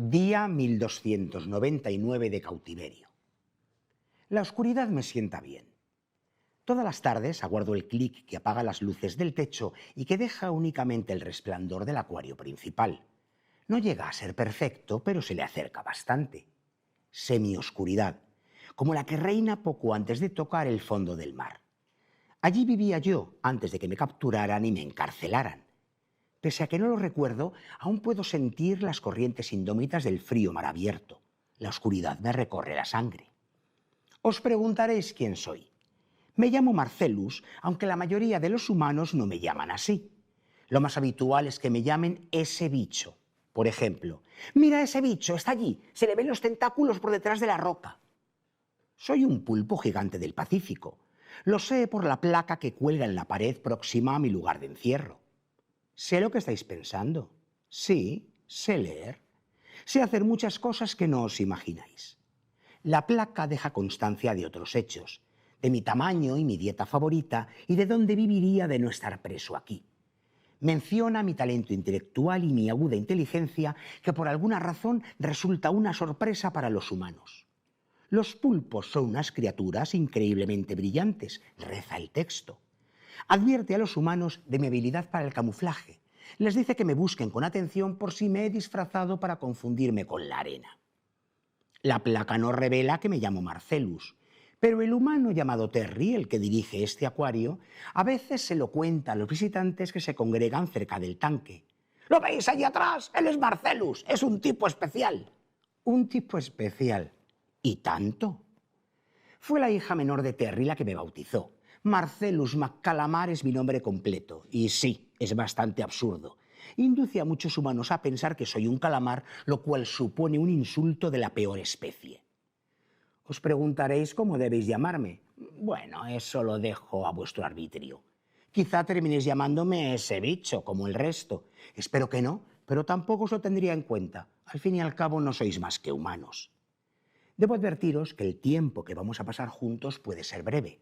Día 1299 de cautiverio. La oscuridad me sienta bien. Todas las tardes aguardo el clic que apaga las luces del techo y que deja únicamente el resplandor del acuario principal. No llega a ser perfecto, pero se le acerca bastante. Semioscuridad, como la que reina poco antes de tocar el fondo del mar. Allí vivía yo antes de que me capturaran y me encarcelaran. Pese a que no lo recuerdo, aún puedo sentir las corrientes indómitas del frío mar abierto. La oscuridad me recorre la sangre. Os preguntaréis quién soy. Me llamo Marcellus, aunque la mayoría de los humanos no me llaman así. Lo más habitual es que me llamen ese bicho. Por ejemplo, mira ese bicho, está allí, se le ven los tentáculos por detrás de la roca. Soy un pulpo gigante del Pacífico. Lo sé por la placa que cuelga en la pared próxima a mi lugar de encierro. Sé lo que estáis pensando. Sí, sé leer. Sé hacer muchas cosas que no os imagináis. La placa deja constancia de otros hechos, de mi tamaño y mi dieta favorita y de dónde viviría de no estar preso aquí. Menciona mi talento intelectual y mi aguda inteligencia que por alguna razón resulta una sorpresa para los humanos. Los pulpos son unas criaturas increíblemente brillantes, reza el texto. Advierte a los humanos de mi habilidad para el camuflaje. Les dice que me busquen con atención por si me he disfrazado para confundirme con la arena. La placa no revela que me llamo Marcellus, pero el humano llamado Terry, el que dirige este acuario, a veces se lo cuenta a los visitantes que se congregan cerca del tanque. ¿Lo veis allí atrás? Él es Marcellus, es un tipo especial. Un tipo especial. ¿Y tanto? Fue la hija menor de Terry la que me bautizó. Marcellus McCalamar es mi nombre completo. Y sí, es bastante absurdo. Induce a muchos humanos a pensar que soy un calamar, lo cual supone un insulto de la peor especie. Os preguntaréis cómo debéis llamarme. Bueno, eso lo dejo a vuestro arbitrio. Quizá terminéis llamándome ese bicho, como el resto. Espero que no, pero tampoco os lo tendría en cuenta. Al fin y al cabo no sois más que humanos. Debo advertiros que el tiempo que vamos a pasar juntos puede ser breve.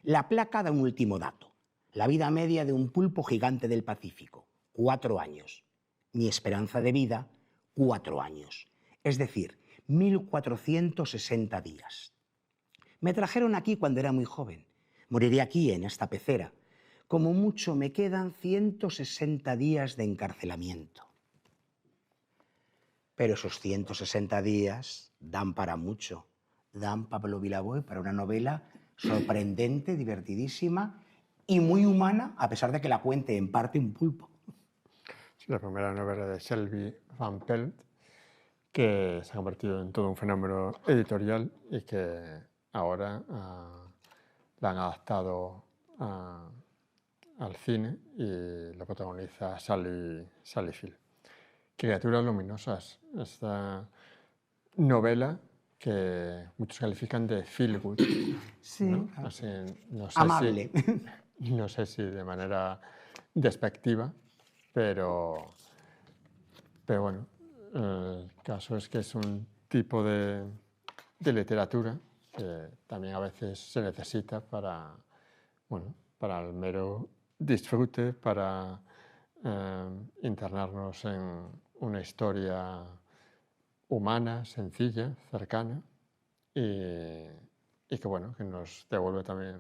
La placa da un último dato. La vida media de un pulpo gigante del Pacífico, 4 años. Mi esperanza de vida, 4 años. Es decir, 1460 días. Me trajeron aquí cuando era muy joven. Moriré aquí, en esta pecera. Como mucho me quedan 160 días de encarcelamiento. Pero esos 160 días dan para mucho. Dan, Pablo Vilaboy, para una novela sorprendente, divertidísima y muy humana, a pesar de que la cuente en parte un pulpo. Sí, la primera novela de Shelby Van Pelt, que se ha convertido en todo un fenómeno editorial y que ahora la han adaptado al cine y lo protagoniza Sally Field. Criaturas luminosas, esta novela que muchos califican de feel good. Sí, ¿no? Así, amable. No sé si de manera despectiva, pero bueno, el caso es que es un tipo de literatura que también a veces se necesita para el mero disfrute, para internarnos en una historia humana, sencilla, cercana y que nos devuelve también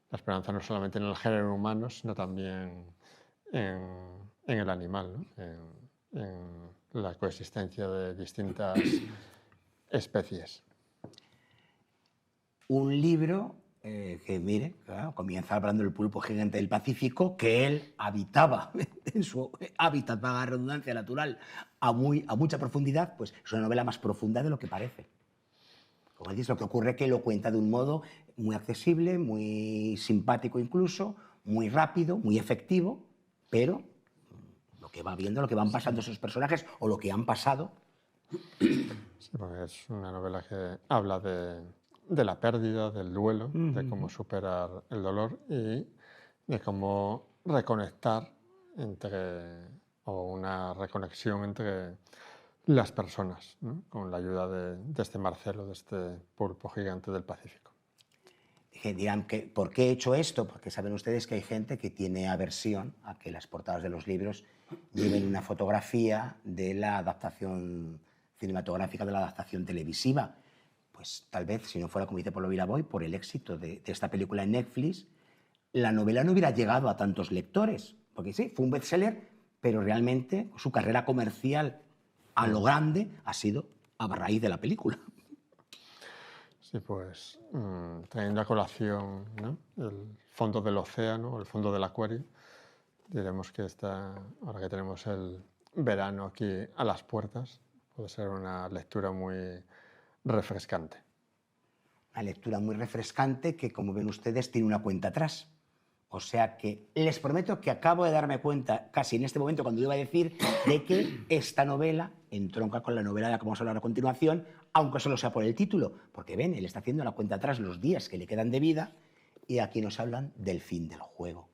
la esperanza no solamente en el género humano, sino también en el animal, ¿no? en la coexistencia de distintas especies. Un libro que, mire, claro, comienza hablando del pulpo gigante del Pacífico, que él habitaba en su hábitat, vaga redundancia natural, a mucha profundidad. Pues es una novela más profunda de lo que parece. Como dices, lo que ocurre es que lo cuenta de un modo muy accesible, muy simpático incluso, muy rápido, muy efectivo, pero lo que va viendo, lo que van pasando esos personajes o lo que han pasado. Sí, porque es una novela que habla de la pérdida, del duelo, de cómo superar el dolor y de cómo reconectar o una reconexión entre las personas, ¿no? Con la ayuda de este Marcelo, de este pulpo gigante del Pacífico. Dirán, ¿por qué he hecho esto? Porque saben ustedes que hay gente que tiene aversión a que las portadas de los libros lleven una fotografía de la adaptación cinematográfica de la adaptación televisiva. Pues tal vez, si no fuera, como dice Polo Viraboy, por el éxito de esta película en Netflix, la novela no hubiera llegado a tantos lectores. Porque sí, fue un bestseller, pero realmente su carrera comercial a lo grande ha sido a raíz de la película. Sí, pues trayendo a colación, ¿no?, el fondo del océano, el fondo del acuario, diremos que ahora que tenemos el verano aquí a las puertas, puede ser una lectura muy refrescante. Una lectura muy refrescante que, como ven ustedes, tiene una cuenta atrás. O sea que les prometo que acabo de darme cuenta, casi en este momento, cuando iba a decir, de que esta novela entronca con la novela de la que vamos a hablar a continuación, aunque solo sea por el título. Porque ven, él está haciendo la cuenta atrás los días que le quedan de vida y aquí nos hablan del fin del juego.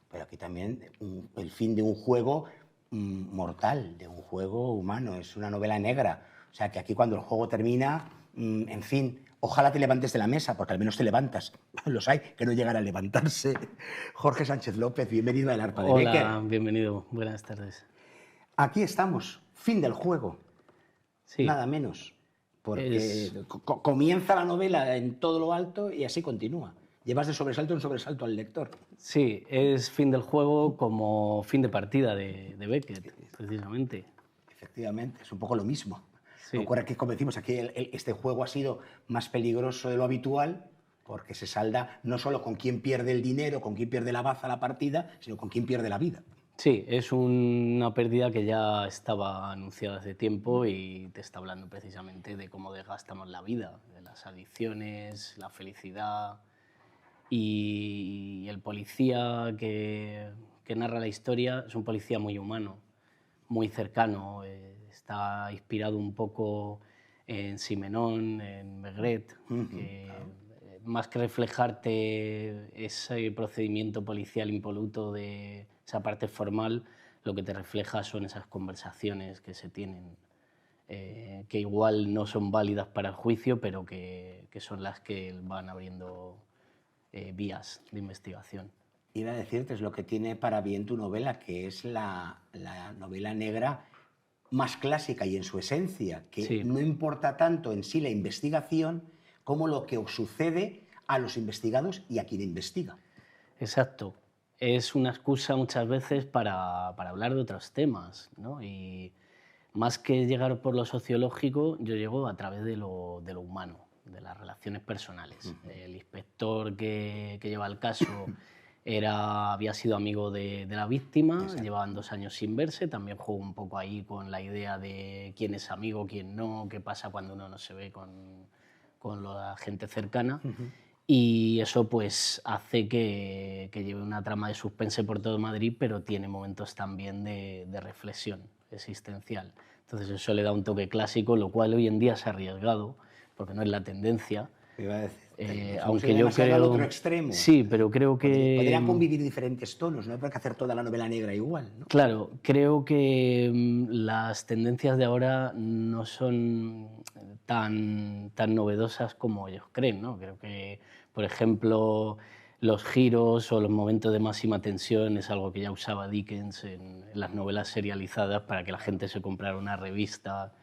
Pero aquí también el fin de un juego mortal, de un juego humano. Es una novela negra. O sea que aquí cuando el juego termina, en fin, ojalá te levantes de la mesa, porque al menos te levantas. Los hay que no llegan a levantarse. Jorge Sánchez López, bienvenido al Arpa de Becker. Hola, bienvenido. Buenas tardes. Aquí estamos, fin del juego. Sí. Nada menos. Porque comienza la novela en todo lo alto y así continúa. Llevas de sobresalto en sobresalto al lector. Sí, es fin del juego como fin de partida de Beckett, precisamente. Efectivamente, es un poco lo mismo. Sí. Ocurre que, como decimos, aquí este juego ha sido más peligroso de lo habitual porque se salda no solo con quién pierde el dinero, con quién pierde la baza la partida, sino con quién pierde la vida. Sí, es una pérdida que ya estaba anunciada hace tiempo y te está hablando precisamente de cómo desgastamos la vida, de las adicciones, la felicidad. Y el policía que narra la historia es un policía muy humano, muy cercano. Está inspirado un poco en Simenón, en Maigret, que más que reflejarte ese procedimiento policial impoluto de esa parte formal, lo que te refleja son esas conversaciones que se tienen, que igual no son válidas para el juicio, pero que son las que van abriendo vías de investigación. Iba a decirte, es lo que tiene para bien tu novela, que es la novela negra más clásica y en su esencia, que Sí. no importa tanto en sí la investigación como lo que sucede a los investigados y a quien investiga. Exacto. Es una excusa muchas veces para hablar de otros temas, ¿no? Y más que llegar por lo sociológico, yo llego a través de lo humano, de las relaciones personales. El inspector que lleva el caso había sido amigo de la víctima. Exacto. Llevaban 2 años sin verse, también juego un poco ahí con la idea de quién es amigo, quién no, qué pasa cuando uno no se ve con la gente cercana. Y eso pues hace que lleve una trama de suspense por todo Madrid, pero tiene momentos también de reflexión existencial. Entonces eso le da un toque clásico, lo cual hoy en día se ha arriesgado, porque no es la tendencia. Iba a decir, aunque yo creo al otro extremo. Sí, pero creo que podrían convivir diferentes tonos, no hay por qué hacer toda la novela negra igual, ¿no? Claro, creo que las tendencias de ahora no son tan novedosas como ellos creen, ¿no? Creo que, por ejemplo, los giros o los momentos de máxima tensión es algo que ya usaba Dickens en las novelas serializadas para que la gente se comprara una revista.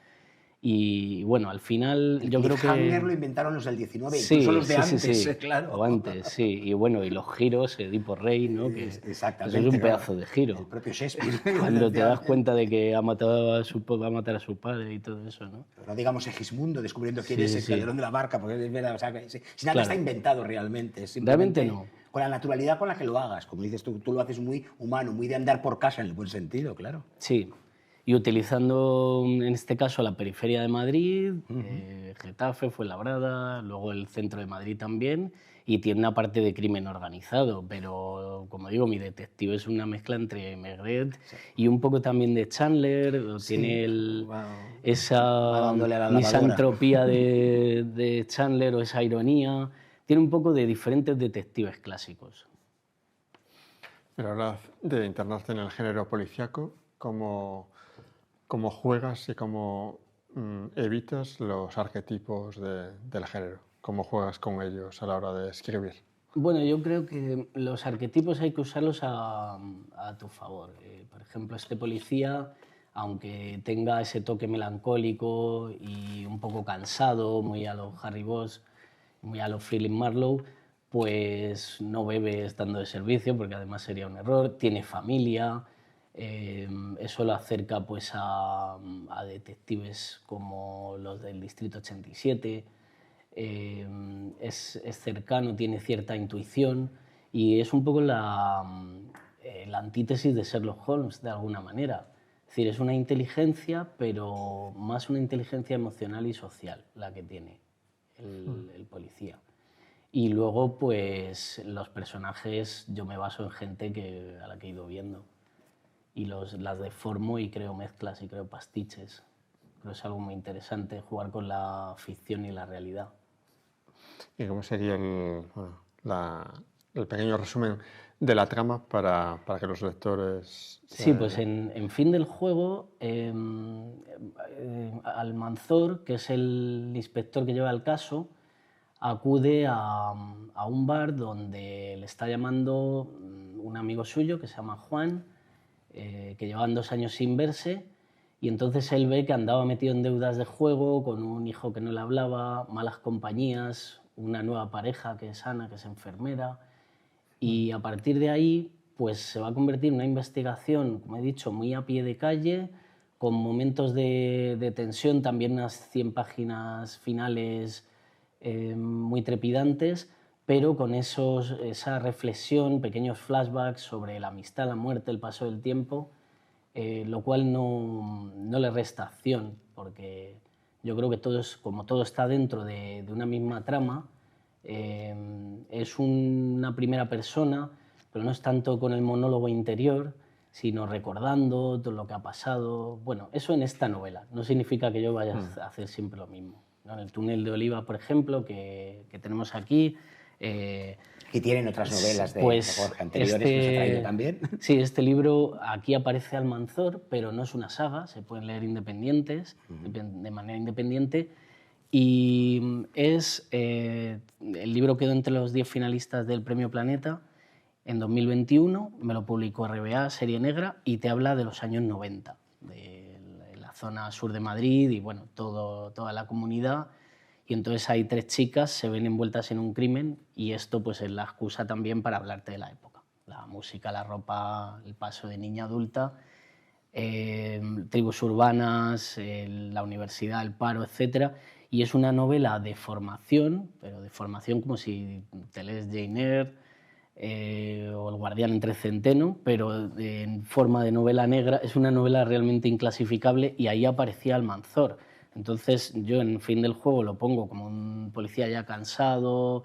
Y bueno, al final yo creo que... cliffhanger lo inventaron los del 19, Sí, incluso los de sí, antes, sí. claro. O antes, sí. Y bueno, y los giros, Edipo Rey, ¿no? Que Exactamente. Eso es un pedazo de giro. El propio Shakespeare. Cuando te das cuenta de que va a matar a su padre y todo eso, ¿no? Pero no digamos Segismundo descubriendo quién es el sí. calderón de la barca, porque es verdad, o sea, sin nada Claro. está inventado realmente. Realmente no. Con la naturalidad con la que lo hagas, como dices tú lo haces muy humano, muy de andar por casa en el buen sentido, claro. Sí. Y utilizando, en este caso, la periferia de Madrid, Getafe, Fuenlabrada, luego el centro de Madrid también, y tiene una parte de crimen organizado, pero, como digo, mi detective es una mezcla entre Maigret y un poco también de Chandler, Sí. tiene Va esa dándole a la lavadora. misantropía de Chandler o esa ironía, tiene un poco de diferentes detectives clásicos. Pero hablas de internarte en el género policíaco, ¿cómo juegas y cómo evitas los arquetipos del género? ¿Cómo juegas con ellos a la hora de escribir? Bueno, yo creo que los arquetipos hay que usarlos a tu favor. Por ejemplo, este policía aunque tenga ese toque melancólico y un poco cansado, muy a lo Harry Bosch, muy a lo Philip Marlowe, pues no bebe estando de servicio, porque además sería un error, tiene familia, eso lo acerca pues a detectives como los del Distrito 87, es cercano, tiene cierta intuición y es un poco la antítesis de Sherlock Holmes, de alguna manera. Es decir, es una inteligencia, pero más una inteligencia emocional y social la que tiene el policía. Y luego, pues, los personajes, yo me baso en gente a la que he ido viendo. Y las deformo y creo mezclas y creo pastiches. Creo que es algo muy interesante jugar con la ficción y la realidad. ¿Y cómo sería el pequeño resumen de la trama para que los lectores... Sí, pues en fin del juego, Almanzor, que es el inspector que lleva el caso, acude a un bar donde le está llamando un amigo suyo que se llama Juan, que llevaban 2 años sin verse, y entonces él ve que andaba metido en deudas de juego, con un hijo que no le hablaba, malas compañías, una nueva pareja que es Ana, que es enfermera, y a partir de ahí pues se va a convertir en una investigación, como he dicho, muy a pie de calle, con momentos de tensión, también unas 100 páginas finales muy trepidantes, pero con esa reflexión, pequeños flashbacks sobre la amistad, la muerte, el paso del tiempo, lo cual no le resta acción, porque yo creo que como todo está dentro de una misma trama, es una primera persona, pero no es tanto con el monólogo interior, sino recordando todo lo que ha pasado. Bueno, eso en esta novela. No significa que yo vaya a hacer siempre lo mismo, ¿no? En el túnel de Oliva, por ejemplo, que tenemos aquí... y tienen otras novelas de Borges anteriores que os ha traído también. Sí, este libro, aquí aparece Almanzor, pero no es una saga, se pueden leer independientes, de manera independiente. Y el libro quedó entre los 10 finalistas del Premio Planeta en 2021, me lo publicó RBA, Serie Negra, y te habla de los años 90, de la zona sur de Madrid y bueno, toda la comunidad. Y entonces hay 3 chicas, se ven envueltas en un crimen y esto pues es la excusa también para hablarte de la época. La música, la ropa, el paso de niña adulta, tribus urbanas, la universidad, el paro, etc. Y es una novela de formación, pero de formación como si te lees Jane Eyre o El guardián entre centeno, pero en forma de novela negra. Es una novela realmente inclasificable y ahí aparecía Almanzor. Entonces yo en fin del juego lo pongo como un policía ya cansado,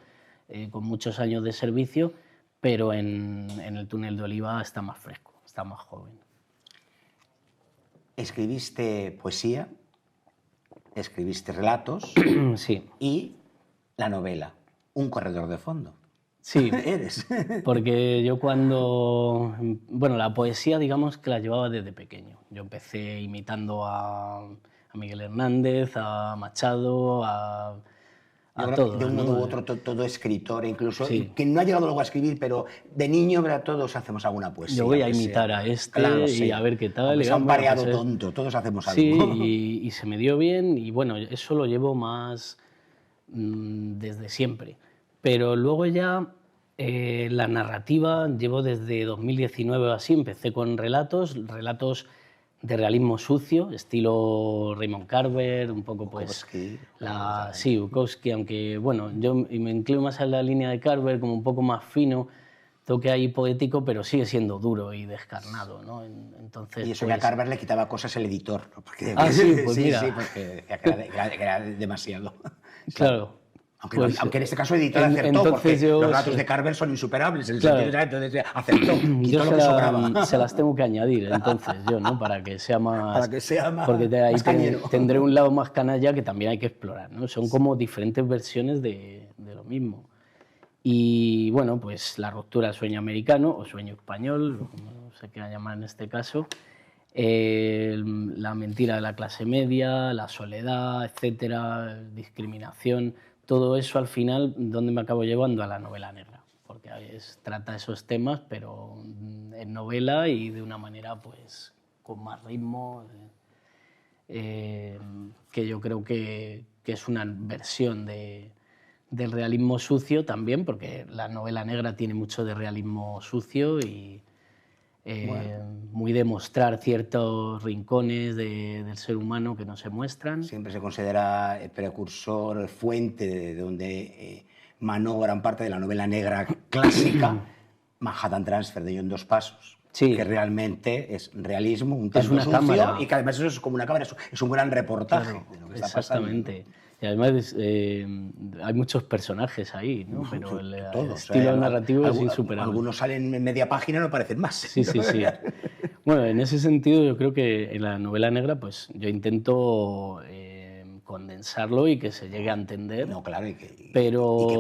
con muchos años de servicio, pero en el túnel de Oliva está más fresco, está más joven. Escribiste poesía, escribiste relatos Sí. Y la novela, Un corredor de fondo. Sí, Eres. porque yo bueno, la poesía digamos que la llevaba desde pequeño. Yo empecé imitando a Miguel Hernández, a Machado, a todos. De un modo ¿no? u otro, todo escritor, incluso, Sí. que no ha llegado luego a escribir, pero de niño, ¿verdad? Todos hacemos alguna poesía. Yo voy a imitar a este Claro, y sí. a ver qué tal. Aunque sea un bueno, pareado pues tonto, todos hacemos algo. Sí, y se me dio bien y bueno, eso lo llevo más desde siempre. Pero luego ya la narrativa llevo desde 2019 o así, empecé con relatos de realismo sucio, estilo Raymond Carver, un poco pues... Bukowski. Sí, Bukowski, aunque bueno, yo me inclino más a la línea de Carver, como un poco más fino, toque ahí poético, pero sigue siendo duro y descarnado, ¿no? Entonces, Y eso pues... que a Carver le quitaba cosas el editor, ¿no? Porque, sí, pues mira. Sí, porque decía que era demasiado. Claro. Aunque en este caso el editor acertó, porque los relatos de Carver son insuperables, en el sentido, entonces acertó, quitó lo que sobraba. Se las tengo que añadir, entonces, yo, ¿no? Para que sea más... Para que sea más, porque ahí más cañero. tendré un lado más canalla que también hay que explorar, ¿no? Son como diferentes versiones de lo mismo. Y bueno, pues la ruptura del sueño americano, o sueño español, no sé qué llamar en este caso, la mentira de la clase media, la soledad, etcétera, discriminación... Todo eso al final, ¿dónde me acabo llevando? A la novela negra, porque trata esos temas, pero en novela y de una manera pues con más ritmo, que yo creo que es una versión del realismo sucio también, porque la novela negra tiene mucho de realismo sucio y muy de mostrar ciertos rincones del ser humano que no se muestran. Siempre se considera el precursor, fuente de donde manó gran parte de la novela negra clásica, Manhattan Transfer de John Dos Passos. Sí. Que realmente es realismo, un tanto una sucio, cámara. y que además eso es como una cámara, es un gran reportaje de lo que está pasando. Exactamente. Y además hay muchos personajes ahí, ¿no? Pero el estilo narrativo es insuperable. Algunos salen en media página y no parecen más. Sí, sí, sí. Bueno, en ese sentido yo creo que en la novela negra pues yo intento condensarlo y que se llegue a entender. No, claro, y que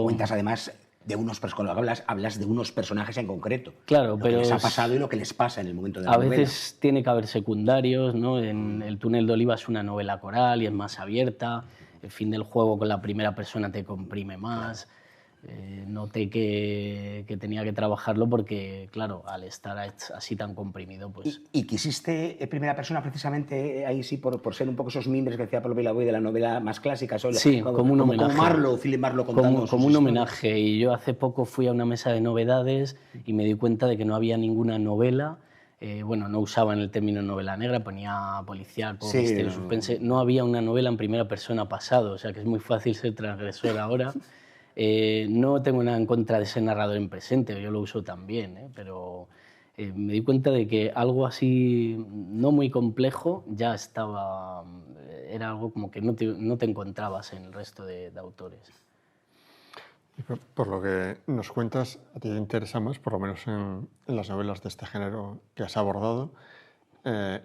cuentas además de unos personajes, hablas de unos personajes en concreto. Claro, lo pero que les ha pasado y lo que les pasa en el momento de la a novela. veces tiene que haber secundarios, ¿no? En El túnel de Oliva es una novela coral y es más abierta. El fin del juego con la primera persona te comprime más. Noté que tenía que trabajarlo porque, claro, al estar así tan comprimido, pues... ¿Y quisiste primera persona precisamente ahí sí por ser un poco esos mimbres que decía Pablo Belaúy de la novela más clásica? Sí, como un homenaje. Como Marlowe, Philip Marlowe contando como un homenaje. Y yo hace poco fui a una mesa de novedades y me di cuenta de que no había ninguna novela. Bueno, no usaban el término novela negra, ponía policíaco, misterio, suspense. No había una novela en primera persona pasado, o sea que es muy fácil ser transgresor ahora. No tengo nada en contra de ese narrador en presente, yo lo uso también, pero me di cuenta de que algo así no muy complejo ya estaba, era algo como que no te encontrabas en el resto de autores. Y por lo que nos cuentas, a ti te interesa más, por lo menos en las novelas de este género que has abordado,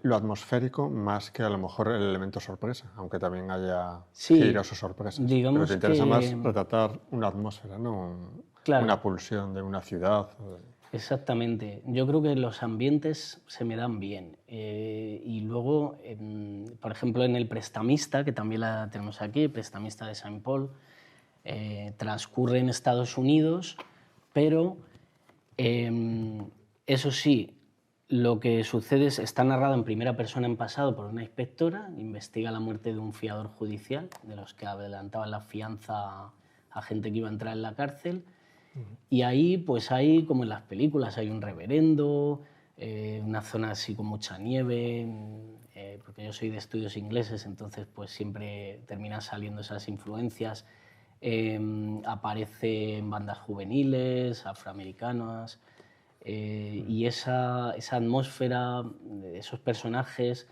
lo atmosférico más que a lo mejor el elemento sorpresa, aunque también haya giros o sorpresas. Pero te interesa más retratar una atmósfera, ¿no? Claro. Una pulsión de una ciudad. Exactamente. Yo creo que los ambientes se me dan bien. Y luego, por ejemplo, en El prestamista, que también la tenemos aquí, El prestamista de Saint Paul, transcurre en Estados Unidos, pero eso sí, lo que sucede está narrado en primera persona en pasado por una inspectora, investiga la muerte de un fiador judicial, de los que adelantaban la fianza a gente que iba a entrar en la cárcel. Y ahí, pues hay, como en las películas, hay un reverendo, una zona así con mucha nieve, porque yo soy de estudios ingleses, entonces pues siempre terminan saliendo esas influencias. Aparecen bandas juveniles, afroamericanas, y esa atmósfera, esos personajes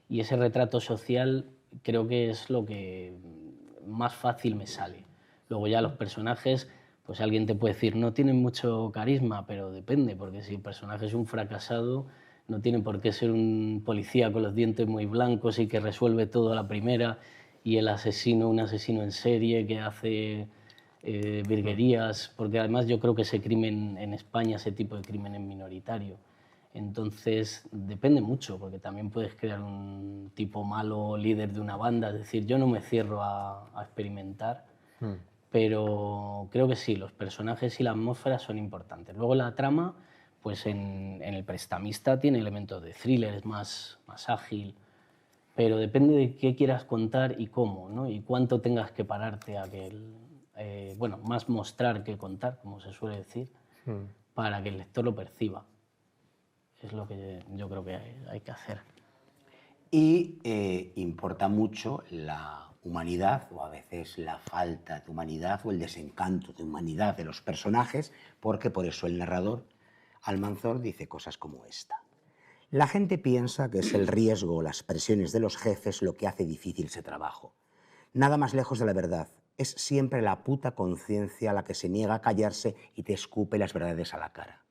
y ese retrato social creo que es lo que más fácil me sale. Luego ya los personajes, pues alguien te puede decir, no tienen mucho carisma, pero depende, porque si el personaje es un fracasado, no tiene por qué ser un policía con los dientes muy blancos y que resuelve todo a la primera, y el asesino, un asesino en serie que hace virguerías, porque además yo creo que ese crimen en España, ese tipo de crimen es minoritario. Entonces depende mucho, porque también puedes crear un tipo malo líder de una banda, es decir, yo no me cierro a experimentar, pero creo que sí, los personajes y la atmósfera son importantes. Luego la trama, pues en El prestamista tiene elementos de thriller, es más ágil, pero depende de qué quieras contar y cómo, ¿no? Y cuánto tengas que pararte a que bueno, más mostrar que contar, como se suele decir, para que el lector lo perciba. Es lo que yo creo que hay que hacer. Y importa mucho la humanidad, o a veces la falta de humanidad, o el desencanto de humanidad de los personajes, porque por eso el narrador, Almanzor, dice cosas como esta. La gente piensa que es el riesgo o las presiones de los jefes lo que hace difícil ese trabajo. Nada más lejos de la verdad. Es siempre la puta conciencia la que se niega a callarse y te escupe las verdades a la cara.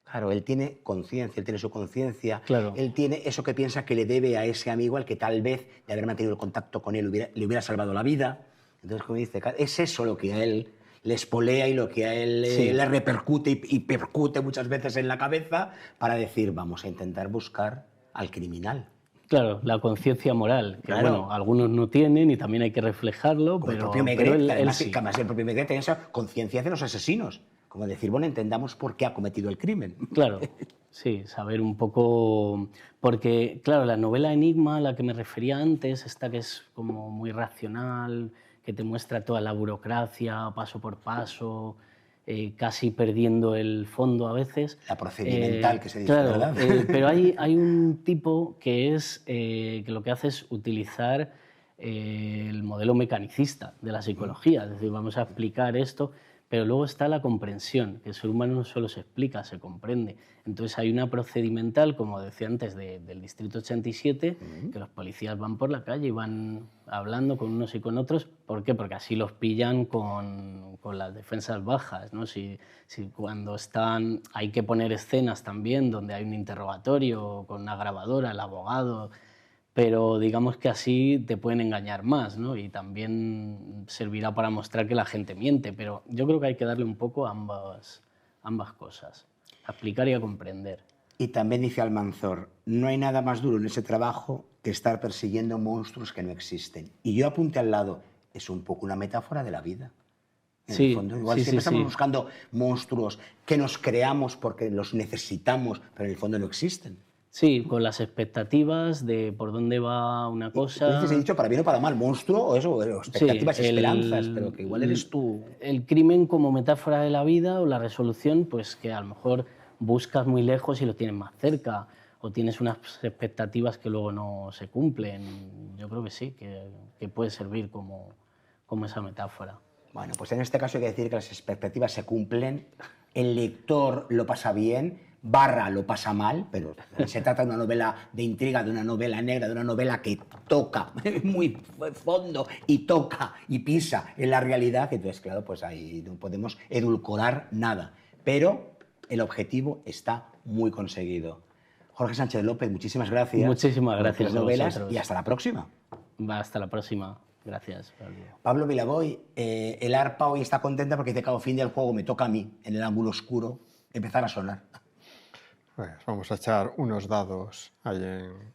Claro, él tiene conciencia, él tiene su conciencia, claro. Él tiene eso que piensa que le debe a ese amigo al que tal vez, de haber mantenido el contacto con él, le hubiera salvado la vida. Entonces, como dice, es eso lo que a él le espolea y lo que a él le repercute y percute muchas veces en la cabeza para decir, vamos a intentar buscar al criminal. Claro, la conciencia moral, que claro. Bueno, algunos no tienen y también hay que reflejarlo, como pero el propio Maigret, él sí. Además el propio Maigret tiene esa conciencia de los asesinos. como decir, bueno, entendamos por qué ha cometido el crimen. Claro, sí, saber un poco... Porque, claro, la novela Enigma, a la que me refería antes, esta que es como muy racional, que te muestra toda la burocracia, paso por paso, casi perdiendo el fondo a veces. La procedimental que se dice, claro, ¿verdad? Pero hay un tipo que que lo que hace es utilizar el modelo mecanicista de la psicología. Es decir, vamos a explicar esto, pero luego está la comprensión, que el ser humano no solo se explica, se comprende. Entonces hay una procedimental, como decía antes, del Distrito 87, que los policías van por la calle y van hablando con unos y con otros. ¿Por qué? Porque así los pillan con las defensas bajas, ¿no? Si cuando están, hay que poner escenas también donde hay un interrogatorio con una grabadora, el abogado, pero digamos que así te pueden engañar más, ¿no? Y también servirá para mostrar que la gente miente, pero yo creo que hay que darle un poco a ambas cosas, a explicar y a comprender. Y también dice Almanzor, no hay nada más duro en ese trabajo que estar persiguiendo monstruos que no existen. Y yo apunté al lado, es un poco una metáfora de la vida. En el fondo, igual siempre estamos buscando monstruos que nos creamos porque los necesitamos, pero en el fondo no existen. Sí, con las expectativas de por dónde va una cosa. Entonces he dicho para bien o para mal, monstruo o eso, expectativas, sí, esperanzas, pero que igual eres tú. El crimen como metáfora de la vida o la resolución, pues que a lo mejor buscas muy lejos y lo tienes más cerca, o tienes unas expectativas que luego no se cumplen. Yo creo que sí, que puede servir como esa metáfora. Bueno, pues en este caso hay que decir que las expectativas se cumplen, el lector lo pasa bien, lo pasa mal, pero se trata de una novela de intriga, de una novela negra, de una novela que toca muy fondo y toca y pisa en la realidad. Entonces, claro, pues ahí no podemos edulcorar nada, pero el objetivo está muy conseguido. Jorge Sánchez López, muchísimas gracias. Muchísimas gracias por tus novelas a vosotros. Y hasta la próxima. Hasta la próxima. Gracias, Pablo. Pablo Vilaboy, el arpa hoy está contenta porque dice que al fin del juego me toca a mí, en el ángulo oscuro, empezar a sonar. Pues vamos a echar unos dados ahí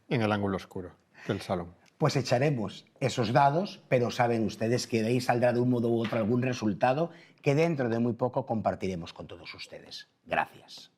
en el ángulo oscuro del salón. Pues echaremos esos dados, pero saben ustedes que de ahí saldrá de un modo u otro algún resultado que dentro de muy poco compartiremos con todos ustedes. Gracias.